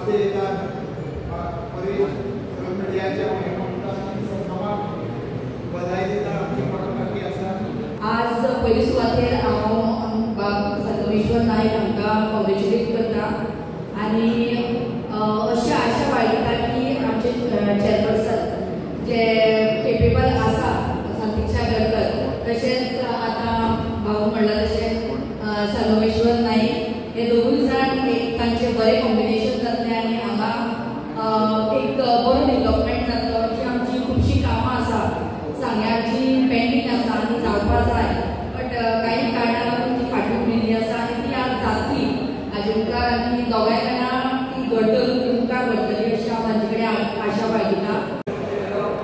आज पहिली सुवातेर हांव संगमेश्वर नायक हांकां कॉंग्रेच्युलेट करता आनी अशें आशा बाळगिता की आमचे चेअरपर्सन जे केपेबल आसा संतीक्षा करतात तशेंच आतां भाऊ म्हणला तशें संगमेश्वर नायक हे दोगूय जाण एक तांचे बरें कॉम्बिनेशन जातलें आनी हांगा एक बरो डेव्हलपमेंट जातलो जी आमची खुबशीं कामां आसा सांग्याची पेंडींग आसा आनी जावपा जाय बट काही कारणां लागून ती फाटीं उरिल्ली आसा आनी ती आज जातली हाजे मुखार आनी दोगांय जाणां ती घडटली ती मुखार व्हरतली अशी हांव तांचे कडेन आशा बाळगिता.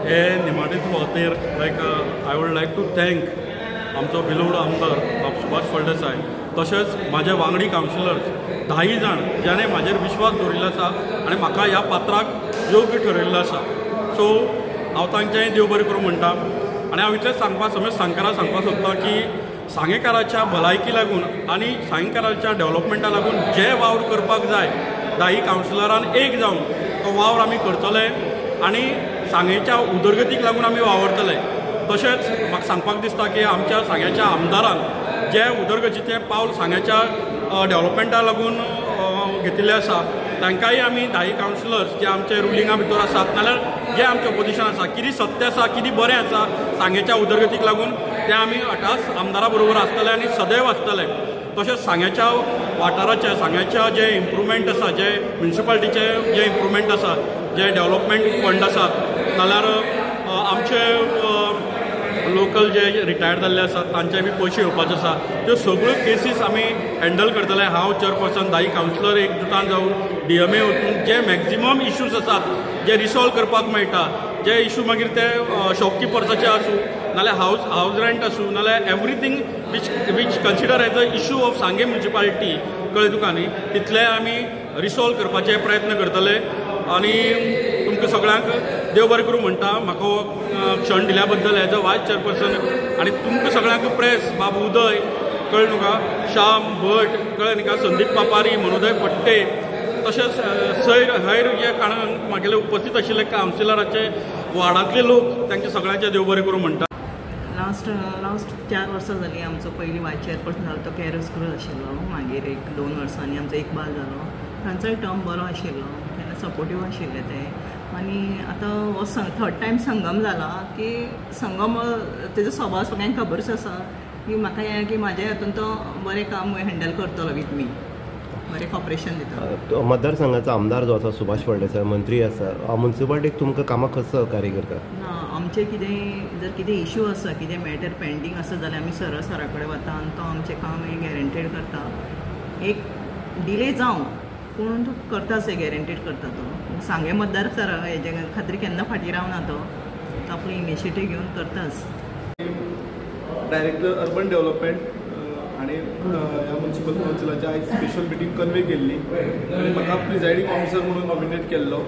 हे निमाणे सुवातेर I would like to thank आमचो बिलोवड आमदार सुभाष फळदेसाय तशेंच म्हाजे वांगडी कावन्सिलर्स 10 जाण ज्याने म्हाजेर विश्वास दवरिल्लो आसा आनी म्हाका ह्या पात्राक योग्य ठरयल्लो आसा. सो हांव तांचेंय देव बरें करूं म्हणटा आनी हांव इतलेंच सांगपाक सांगकारां सांगपाक सोदतां की सांगेकाराच्या भलायकी लागून आनी सांगेकाराच्या डेव्हलपमेंटा लागून जे वावर करपाक जाय 10 कावन्सिलरान एक जावन तो वावर आमी करतले आनी सांगेच्या उदरगतीक लागून आमी वावरतले. तशेंच म्हाका सांगपाक दिसता की आमच्या सांग्याच्या आमदारान जे उदरगतीचें पावल सांग्याच्या डेव्हलपमेंटा लागून घेतिल्लें आसा तांकांय आमी 10 कावन्सिलर्स जे आमचे रुलिंगा भितर आसात नाल्यार जे आमचे ऑपोजिशन आसा कितें सत्य आसा कितें बरें आसा सांग्याच्या उदरगतीक लागून ते आमी अटास आमदारा बरोबर आसतले आनी सदैव आसतले. तशेंच सांग्याच्या वाठाराचे सांग्याच्या जे इम्प्रुवमेंट आसा जे म्युनिसिपालिटीचे जे इम्प्रुवमेंट आसा जे डेव्हलपमेंट फंड आसात नाल्यार आमचे लोकल जे रिटायर्ड जाल्ले आसात तांचे बी पयशे येवपाचे आसा त्यो सगळ्यो केसीस आमी हँडल करतले. हांव चेअरपर्सन 10 कावन्सिलर एकजुटान जावन DMA वचून जे मॅक्झिमम इश्यूज आसात जे रिसॉल्व करपाक मेळटा जे इश्यू मागीर ते शॉपकिपर्साचे आसूं नाल्यार हावज रेंट आसूं नाल्यार everything which consider as a issue of सांगे म्युनिसिपालिटी कळ्ळें तुका न्ही तितले आमी रिसॉल्व करपाचे प्रयत्न करतले. आनी तुमकां सगळ्यांक देव बरें करूं म्हणटा म्हाका हो क्षण दिल्या बद्दल एज अ वायस चेअरपर्सन आनी तुमकां सगळ्यांक प्रेस बाबू उदय कळ्ळें तुका श्याम भट कळ्ळें न्ही का संदीप पापारी मनोदय फट्टे तशेंच हेर जे कारणान म्हागेले उपस्थित आशिल्ले कावन्सिलराचे वार्डांतले लोक तांचे सगळ्यांचे देव बरें करूं म्हणटा. लास्ट 4 वर्सां जालीं आमचो पयलीं वायस चेअरपर्सन जालो तो केरस क्रूज आशिल्लो मागीर एक 2 वर्सांनी आमचो इकबाल जालो तांचोय टर्म बरो आशिल्लो तेन्ना सपोर्टीव आशिल्ले ते आनी आतां हो 3rd टायम संगम जाला की संगम तेजो स्वभाव सगळ्यांक खबरच आसा की म्हाका हें की म्हाज्या हातून तो बरें काम हँडल करतलो विथ मी बरें कॉपरेशन दिता. मतदारसंघाचो आमदार जो आसा सुभाष फळदेसाय मंत्री आसा म्युनिसिपालिटीक तुमकां कामाक कसो सहकार्य करता? ना आमचे जर कितें इश्यू आसा कितें मॅटर पेंडींग आसा जाल्यार आमी सरा कडेन वता आनी तो आमचें काम गॅरंटेड करता. एक डिले जावं पूण तो करताच गॅरंटेड करता. तो सांगे मतदार हेजे खातीर केन्ना फाटीं रावना तो आपलो इनिशिएटीव घेवन करताच. डायरेक्टर अर्बन डेव्हलपमेंट आनी ह्या म्युनिसिपल कावन्सिलाची आयज स्पेशल मिटींग कन्वे केल्ली आनी म्हाका प्रिजायडींग ऑफिसर म्हणून नॉमिनेट केल्लो.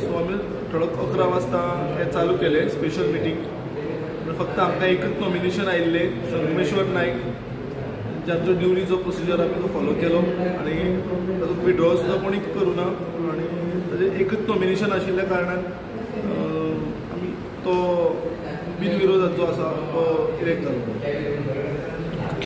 सो आमी ठळक 11 वाजता हें चालू केलें स्पेशल मिटींग. फक्त आमकां एकच नॉमिनेशन आयिल्लें संगमेश्वर नायक जांचो ड्युरी जो प्रोसिजर आमी तो फॉलो केलो आनी ताजो विड्रॉ सुद्दां कोणी करूं ना आनी ताजें एकच नॉमिनेशन आशिल्ल्या कारणान आमी तो बिनविरोधाचो आसा तो इलेक्ट जालो.